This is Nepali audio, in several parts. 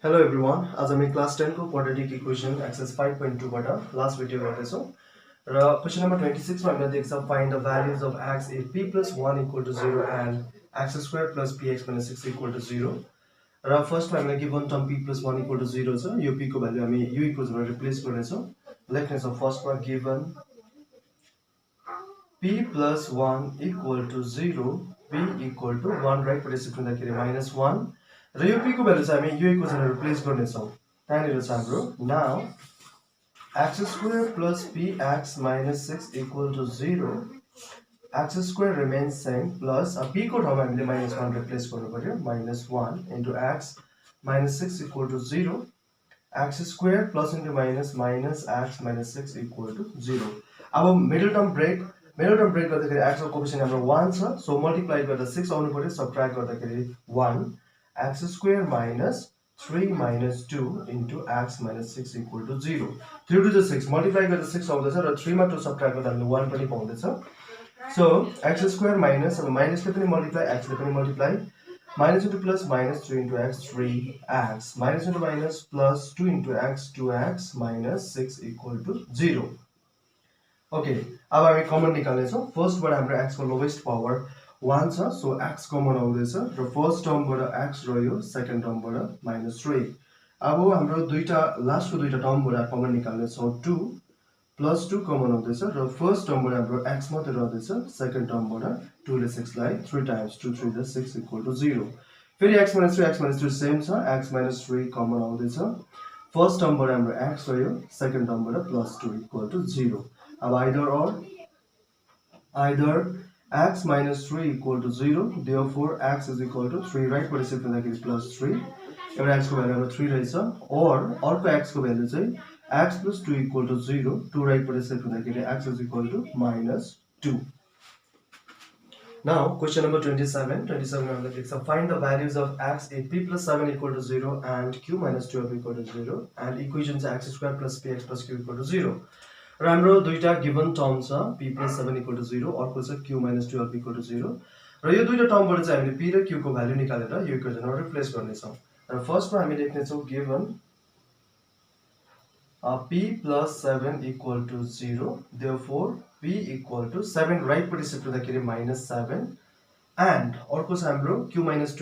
Hello everyone. आज हामी क्लास 10 को quadratic equation exercise 5.2 बाट लास्ट भिडियो गर्दैछौं र क्वेशन नम्बर 26 मा हामीले देख्छौं find the values of x if p plus 1 equal to 0 and x squared plus px minus 6 equal to 0 र फर्स्ट मा हामीले given term p plus 1 equal to 0 छ यो p को भ्यालु हामी u इक्वल्स मा रिप्लेस गर्नेछौं लेख्ने छौं फर्स्ट मा given p plus 1 equal to 0 p equal to 1 right पटि शिफ्ट हुँदाखेरि -1 र यो p को भ्यालु चाहिँ हामी u इक्वल्स मा रिप्लेस गर्ने छौं त्यहाँनिर छ हाम्रो now x squared plus px minus 6 equal to 0 x squared remains same plus p को ठाउँमा हामीले -1 रिप्लेस गर्नु पर्यो -1 into x minus 6 equal to 0 x squared plus into minus x minus 6 equal to 0 अब मिडल टर्म ब्रेक गर्दाखेरि x को कोएफिसिएन्ट हाम्रो 1 छ सो मल्टिप्लाई गर्दा 6 आउनु पर्यो सबट्र्याक्ट गर्दाखेरि 1 x squared minus 3 minus 2 into x minus 6 equal to 0 3 to the 6 multiply गर्दा 6 आउँदैछ र 3 मा 2 सबट्र्याक्ट गर्दा हामीले 1 पनि पाउँदैछ सो x squared minus अब माइनस ले पनि मल्टिप्लाई x ले पनि multiply minus into plus minus 3 into x 3x minus into minus plus 2 into x 2x minus 6 equal to 0 okay अब हामी कमन निकाल्ने छौं फर्स्ट बाट हाम्रो x को लोवेस्ट पावर 1 छ सो x कमन आउँदैछ र फर्स्ट टर्म बाट x रह्यो सेकेन्ड टर्म बाट -3 अब हाम्रो दुईटा लास्ट को दुईटा टर्म बाट कमन निकाल्ने छौं 2 प्लस 2 कमन आउँदैछ र फर्स्ट टर्म बाट हाम्रो x मात्र रहदैछ सेकेन्ड टर्म बाट 2 ले 6 लाई 3 टाइम्स 2 3 is 6 equal to 0 फेरि x minus 3 सेम छ x -3 कमन आउँदैछ फर्स्ट टर्म बाट हाम्रो x रह्यो सेकेन्ड टर्म बाट +2 equal to 0 अब either x minus 3 equal to 0 therefore x is equal to 3 right पटि शिफ्ट हुँदाखेरि +3 एउटा x को भ्यालु हाम्रो 3 रहेछ और अर्को x को भ्यालु चाहिँ x plus 2 equal to 0 2 right पटि शिफ्ट हुँदाखेरि x is equal to -2 Now question number 27 on the text find the values of x if p plus 7 equal to 0 and q minus 12 equal to 0 and equations x squared plus px plus q equal to 0 र हाम्रो दुईटा गिवन टर्म छ p plus 7 equal to 0 अर्को छ q minus 12 equal to 0 र यो दुईटा टर्मबाट चाहिँ हामीले p र q को भ्यालु निकालेर यो इक्वेसनमा रिप्लेस गर्ने छौं र फर्स्ट मा हामी लेख्ने छौं given p plus 7 equal to 0 therefore p equal to 7 right पटि शिफ्ट हुँदाखेरि -7 and अर्को छ हाम्रो q minus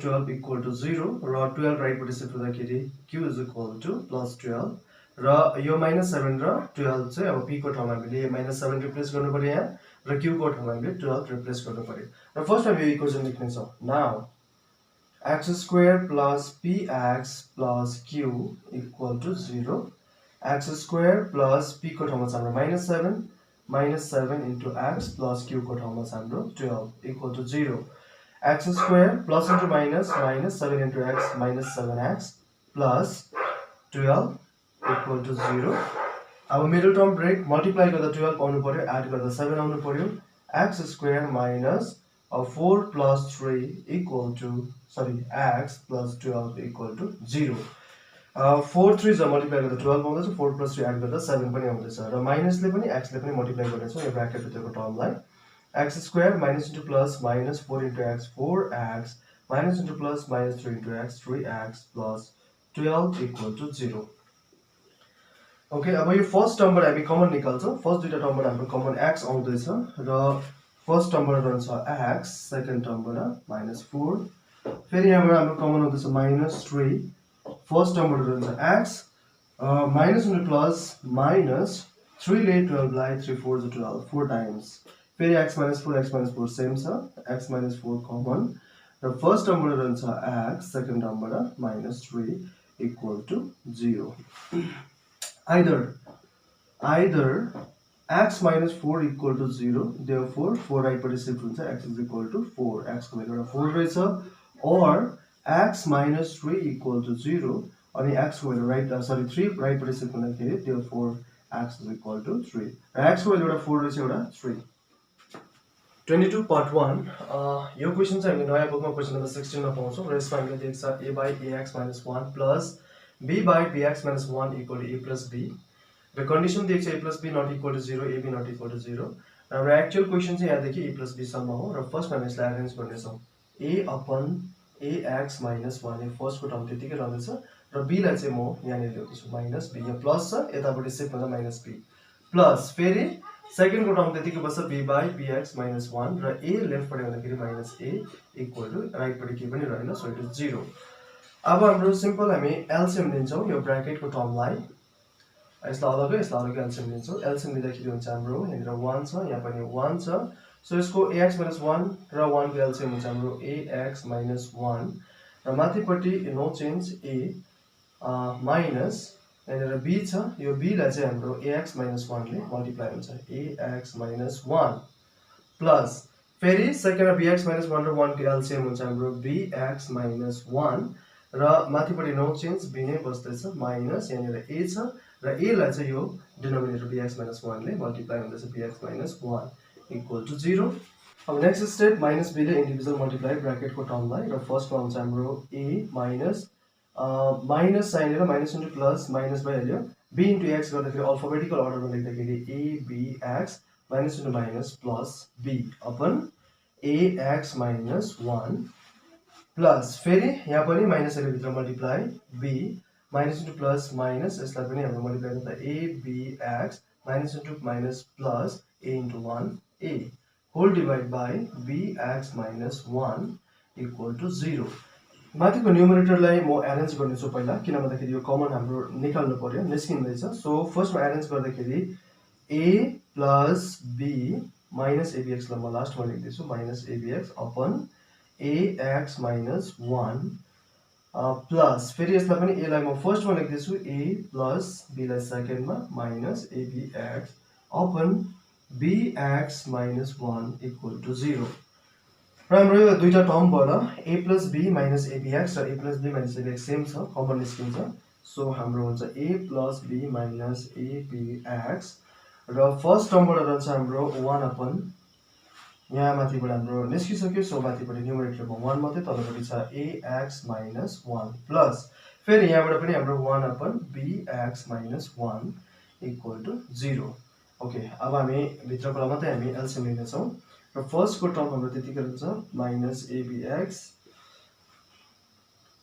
12 equal to 0 र 12 राइट पटि शिफ्ट हुँदाखेरि q is equal to +12 र यो -7 र 12 चाहिँ अब p को ठाउँमा हामीले -7 रिप्लेस गर्नु पर्यो यहाँ र q को ठाउँमा हामीले 12 रिप्लेस गर्नु पर्यो र फर्स्ट हामी यो इक्वेसन लेख्ने छौं now x squared plus px plus q equal to 0 x squared plus p को ठाउँमा छ हाम्रो -7 into x plus q को ठाउँमा छ हाम्रो 12 equal to 0 x squared plus into -7 into x -7x plus 12 equal to 0 अब मिडल टर्म ब्रेक मल्टिप्लाई गर्दा 12 आउनु पर्यो एड गर्दा 7 आउनु पर्यो x squared minus 4 plus 3 equal to x plus 12 equal to 0 4 3 ज मल्टिप्लाई गर्दा 12 आउँदैछ 4 plus 3 एड गर्दा 7 पनि आउँदैछ र माइनस ले पनि x ले पनि मल्टिप्लाई गर्नेछौं यो ब्र्याकेट भित्रको टर्मलाई x squared minus into plus -4 into x 4x minus into plus -3 into x 3x plus 12 equal to 0 okay अब यो फर्स्ट टर्मबाट हामी कमन निकाल्छौं फर्स्ट दुईटा टर्मबाट हाम्रो कमन x आउँदैछ र फर्स्ट टर्मबाट रहन्छ x सेकेन्ड टर्मबाट -4 फेरि यहाँबाट हाम्रो कमन आउँदैछ -3 फर्स्ट टर्मबाट रहन्छ x माइनस into प्लस -3 ले 12 लाई 3 4 is 12 4 टाइम्स फेरि x -4 सेम छ x -4 कमन र फर्स्ट टर्मबाट रहन्छ x second टर्मबाट -3 equal to 0 either x minus 4 equal to 0 therefore 4 right पटि शिफ्ट हुन्छ x is equal to 4 x को भ्यालु 4 रहेछ or x minus 3 equal to 0 अनि x को भ्यालु 3 राइट पटि शिफ्ट हुँदाखेरि therefore x is equal to 3 र x को भ्यालु 4 रहेछ एउटा 3 22 part 1 यो क्वेशन चाहिँ हामीले नयाँ बुकमा क्वेशन नम्बर 16 मा पाउँछौं र यसमा हामीले देख्छ a by ax minus 1 plus b by bx minus 1 equal to a plus b the condition दिएको छ a plus b not equal to 0 ab not equal to 0 र एक्चुअल क्वेशन चाहिँ यहाँ देखि a plus b सम्म हो र फर्स्ट हामी यसलाई अरेन्ज गर्ने छौं a upon ax minus 1 यो फर्स्टको टर्म त्यतिकै रहँदैछ र b लाई चाहिँ म यहाँनिर ल्याउँदैछु माइनस b यहाँ प्लस छ यतापट्टि शिफ्ट हुँदा माइनस b प्लस फेरि सेकेन्डको टर्म त्यतिकै बस्छ b बाई bx minus 1 र a लेफ्टपट्टि हुँदाखेरि माइनस a इक्वल टु राइटपट्टि केही पनि रहेन सो इट इज 0 अब हाम्रो सिम्पल हामी एलसिएम लिन्छौँ यो ब्र्याकेटको टर्मलाई यसलाई अलगै एलसिएम लिन्छौँ एलसिएम लिँदाखेरि हुन्छ हाम्रो यहाँनिर 1 छ यहाँ पनि 1 छ सो यसको ax minus 1 र 1 को एलसिएम हुन्छ हाम्रो ax minus 1 र माथिपट्टि नो चेन्ज a माइनस यहाँनिर b छ यो b लाई चाहिँ हाम्रो ax minus 1 ले मल्टिप्लाई हुन्छ ax minus 1 प्लस फेरि सेकेन्डमा bx minus 1 र 1 को एलसिएम हुन्छ हाम्रो bx minus 1 र माथिपट्टि नो चेन्ज b नै बस्दैछ माइनस यहाँनिर a छ र a लाई चाहिँ यो डिनोमिनेटर bx minus 1 ले मल्टिप्लाई हुँदैछ bx minus 1 इक्वल टु 0 अब नेक्स्ट स्टेप माइनस b ले इन्डिभिजुअल मल्टिप्लाई ब्र्याकेटको टर्मलाई र फर्स्टमा हुन्छ हाम्रो a माइनस माइनस साइन र माइनस इन्टु प्लस माइनस भइहाल्यो b इन्टु x गर्दाखेरि अल्फाबेटिकल अर्डरमा लेख्दाखेरि a bx minus into minus plus b upon ax minus 1 plus फेरि यहाँ पनि माइनस भित्र multiply b minus into plus minus यसलाई पनि हाम्रो मल्टिप्लाई गर्दा a bx minus into minus plus a into 1 a whole divide by bx minus 1 equal to 0 माथिको न्युमरेटरलाई म एरेन्ज गर्नेछु पहिला किन भन्दाखेरि यो कमन हाम्रो निकाल्नु पर्यो निस्किँदैछ सो फर्स्टमा एरेन्ज गर्दाखेरि a plus b minus abx लाई म लास्टमा लेख्दैछु minus abx upon ax minus 1 plus फेरि यसलाई पनि a लाई म फर्स्टमा लेख्दैछु a प्लस b लाई सेकेन्डमा minus abx upon bx minus 1 equal to 0 र हाम्रो यो दुईटा टर्मबाट a plus b minus abx र a plus b minus abx same छ कमन निस्किन्छ सो हाम्रो हुन्छ a plus b minus abx र फर्स्ट टर्मबाट रहन्छ हाम्रो 1 अपन यहाँ माथिबाट हाम्रो निस्किसक्यो सो माथिबाट न्युमरेटरमा 1 मात्रै तलपट्टि छ ax minus 1 प्लस फेरि यहाँबाट पनि हाम्रो 1 upon bx minus 1 equal to 0 okay अब हामी भित्रकोलाई मात्रै हामी एलसिएम लिनेछौँ र फर्स्टको टर्म हाम्रो त्यतिकै हुन्छ माइनस abx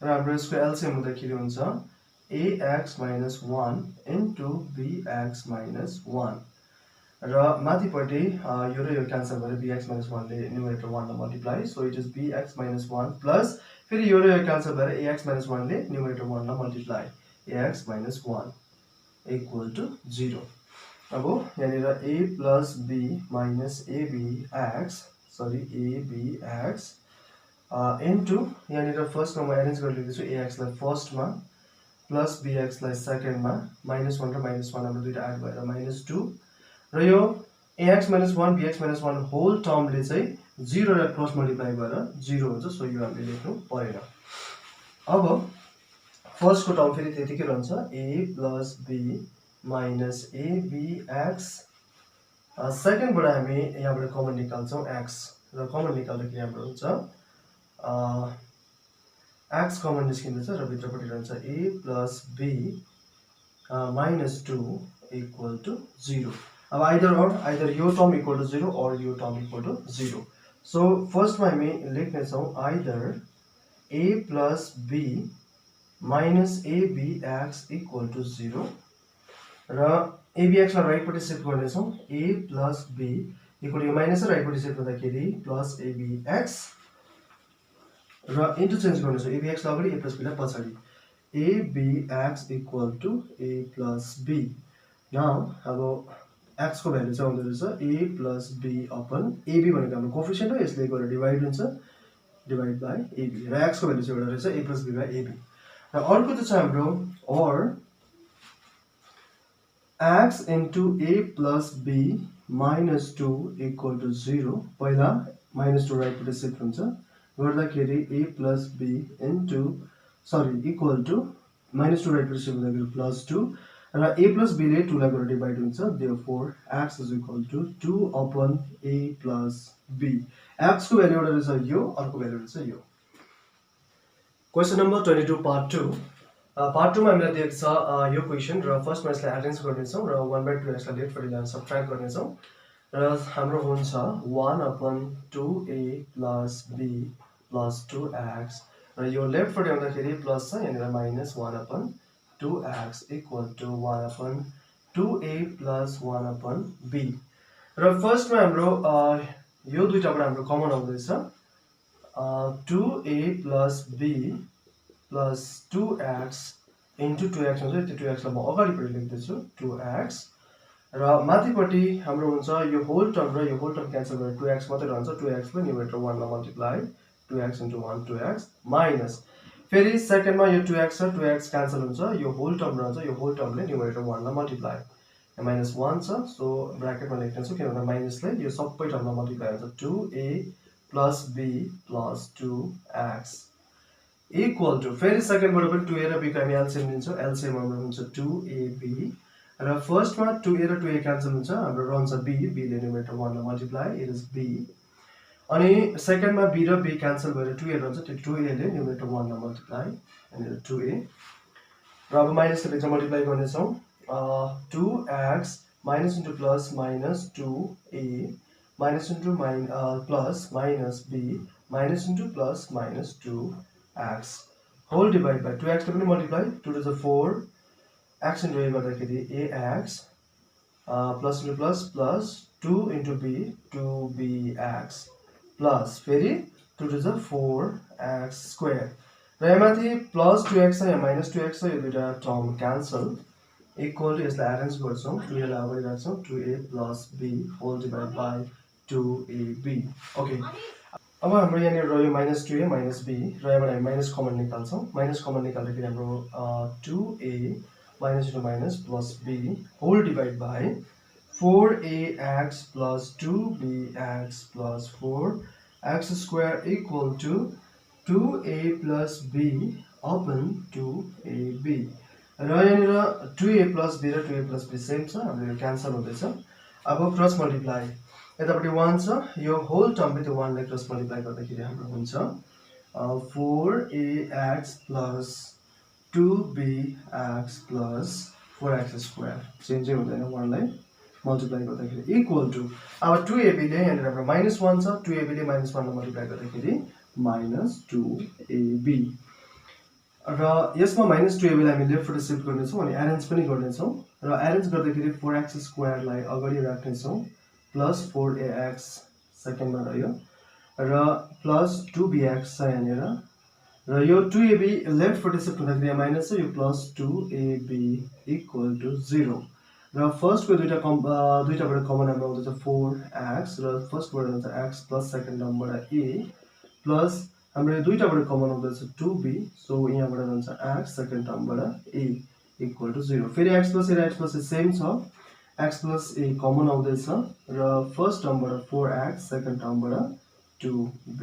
र हाम्रो यसको एलसिएम हुँदाखेरि हुन्छ ax minus 1 into bx minus 1 र माथिपट्टि यो र यो क्यान्सल गरेर bx minus 1 ले न्युमरेटर 1 लाई multiply so it is bx minus 1 plus फेरि यो र यो क्यान्सल गरेर ax minus 1 ले न्युमरेटर 1 लाई multiply ax minus 1 equal to 0 अब यहाँनिर a plus b minus abx into यहाँनिर फर्स्टमा म एरेन्ज गरेर लेख्दैछु ax लाई फर्स्टमा प्लस bx लाई सेकेन्डमा माइनस 1 र माइनस 1 हाम्रो दुईटा एड भएर माइनस 2 र यो ax minus 1 bx minus 1 whole टर्मले चाहिँ 0 र क्रस मल्टिप्लाई भएर 0 हुन्छ सो यो हामीले लेख्नु परेन अब फर्स्टको टर्म फेरि त्यतिकै रहन्छ a plus b minus abx सेकेन्डबाट हामी यहाँबाट कमन निकाल्छौँ x र कमन निकाल्दाखेरि हाम्रो हुन्छ x कमन निस्किँदैछ र भित्रपट्टि रहन्छ a plus b minus 2 equal to 0 अब आइदर यो टर्म इक्वल टु 0 और यो टर्म इक्वल टु 0 सो फर्स्टमा हामी लेख्नेछौँ either a plus b minus abx equal to 0 र abx लाई राइटपट्टि शिफ्ट गर्नेछौँ a प्लस b इक्वल यो माइनस र राइटपट्टि शिफ्ट हुँदाखेरि प्लस abx र इन्टरचेन्ज गर्नेछौँ abx लाई अगाडि a प्लस b लाई पछाडि abx equal to a plus b now अब x को भ्यालु चाहिँ आउँदो रहेछ a plus b upon ab भनेको हाम्रो कोफिसिएन्ट हो यसले गरेर डिभाइड हुन्छ डिभाइड बाई ab र x को भ्यालु चाहिँ एउटा रहेछ a plus b by ab र अर्को चाहिँ छ हाम्रो और x into a plus b minus 2 equal to 0 पहिला minus 2 राइटपट्टि शिफ्ट हुन्छ गर्दाखेरि a plus b into equal to minus 2 राइटपट्टि shift हुँदाखेरि plus 2 र a plus b ले 2 लाई गरेर डिभाइड हुन्छ therefore x is equal to 2 upon a plus b x को भ्यालु एउटा रहेछ यो अर्को भ्यालु रहेछ यो क्वेशन नम्बर 22 पार्ट 2 पार्ट 2 मा हामीलाई दिएको छ यो क्वेशन र फर्स्टमा यसलाई एरेन्ज गर्नेछौँ र 1/2 यसलाई लेफ्टपट्टि ल्याएर सबट्र्याक्ट गर्नेछौँ र हाम्रो हुन्छ 1 upon 2a plus b plus 2x र यो लेफ्टपट्टि आउँदाखेरि प्लस छ यहाँनिर minus 1/2x equal to 1/2a plus 1/b र फर्स्टमा हाम्रो यो दुईटाबाट हाम्रो कमन आउँदैछ 2a plus b plus 2x into 2x हुन्छ त्यो 2x लाई म अगाडिपट्टि लेख्दैछु 2x र माथिपट्टि हाम्रो हुन्छ यो होल टर्म र यो होल टर्म क्यान्सल गरेर 2x मात्रै रहन्छ 2x लाई न्युमरेटर 1 मा multiply 2x into 1 2x minus फेरि सेकेन्डमा यो 2x र 2x क्यान्सल हुन्छ यो होल टर्म रहन्छ यो होल टर्मले न्युमरेटर 1 मा मल्टिप्लाई माइनस 1 छ सो ब्र्याकेटमा लेख्दैछु किनभने माइनसले यो सबै टर्ममा मल्टिप्लाई हुन्छ 2a plus b plus 2x equal to फेरि सेकेन्डबाट पनि 2a र b को हामी एलसीएम लिन्छौँ एलसीएम हाम्रो हुन्छ 2ab र फर्स्टमा 2a र 2a क्यान्सल हुन्छ हाम्रो रहन्छ b b ले न्युमरेटर 1 मा मल्टिप्लाई इट इज b अनि सेकेन्डमा b र b क्यान्सल भएर 2a रहन्छ त्यो 2a ले न्युमरेटर 1 मा मल्टिप्लाई अनि 2a र अब माइनसले भित्र मल्टिप्लाई गर्नेछौँ 2x minus into plus minus 2a minus into plus minus b minus into plus minus 2x whole divide by 2x ले पनि multiply 2 to the 4 x into a गर्दाखेरि ax plus into plus 2 into b 2bx plus फेरि 2 to the 4x स्क्वायर र यहाँमाथि प्लस 2x छ यहाँ माइनस 2x छ यो दुईटा टर्म क्यान्सल इक्वल टु यसलाई एरेन्ज गर्छौँ 2a लाई अगाडि राख्छौँ 2a plus b whole divide by 2ab okay अब हाम्रो यहाँनिर रह्यो माइनस 2a माइनस b र यहाँबाट हामी माइनस कमन निकाल्छौँ माइनस कमन निकाल्दाखेरि हाम्रो 2a minus into minus plus b whole divide by 4ax plus 2bx plus 4x square equal to 2a plus b upon 2ab र यहाँनिर 2a प्लस b र 2a प्लस b सेम छ हाम्रो यो क्यान्सल हुँदैछ अब क्रस मल्टिप्लाई यतापट्टि 1 छ यो होल टर्मले त्यो 1 लाई क्रस मल्टिप्लाई गर्दाखेरि हाम्रो हुन्छ 4ax plus 2bx plus 4x square चेन्जै हुँदैन 1 लाई मल्टिप्लाई गर्दाखेरि इक्वल टु अब 2ab ले यहाँनिर हाम्रो माइनस 1 छ 2ab ले माइनस 1 लाई मल्टिप्लाई गर्दाखेरि माइनस 2ab र यसमा माइनस 2ab लाई हामी लेफ्टपट्टि शिफ्ट गर्नेछौँ अनि एरेन्ज पनि गर्नेछौँ र एरेन्ज गर्दाखेरि 4x स्क्वायर लाई अगाडि राख्नेछौँ प्लस 4ax सेकेन्डमा रह्यो र प्लस 2bx छ यहाँनिर र यो 2ab लेफ्टपट्टि शिफ्ट हुँदाखेरि यहाँ माइनस छ यो प्लस 2ab इक्वल टु 0 र फर्स्टको दुईटाबाट कमन हाम्रो आउँदैछ 4x र फर्स्टबाट हुन्छ x प्लस सेकेन्ड टर्मबाट a प्लस हाम्रो यो दुईटाबाट कमन आउँदैछ 2b सो यहाँबाट हुन्छ x सेकेन्ड टर्मबाट a इक्वल टु 0 फेरि x प्लस a र x प्लस a सेम छ x प्लस a कमन आउँदैछ र फर्स्ट टर्मबाट 4x सेकेन्ड टर्मबाट 2b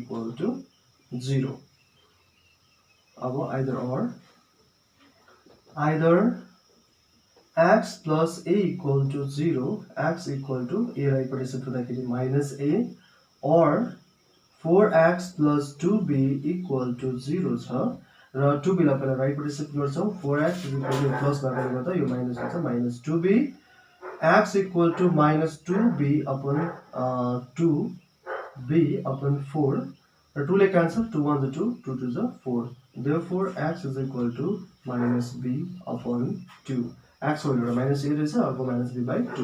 इक्वल टु 0 अब either x plus a equal to 0 x equal to a राइटपट्टि शिफ्ट हुँदाखेरि minus a or 4x plus 2b equal to 0 छ र 2b लाई पहिला राइटपट्टि शिफ्ट गर्छौँ 4x equal to प्लस भएकोले गर्दा यो माइनस हुन्छ minus 2b x equal to minus 2b upon 2b upon 4 र 2 ले cancel 2 1 2 2 2 the 4 therefore x is equal to minus b upon 2 x हो एउटा minus a रहेछ अर्को minus b by 2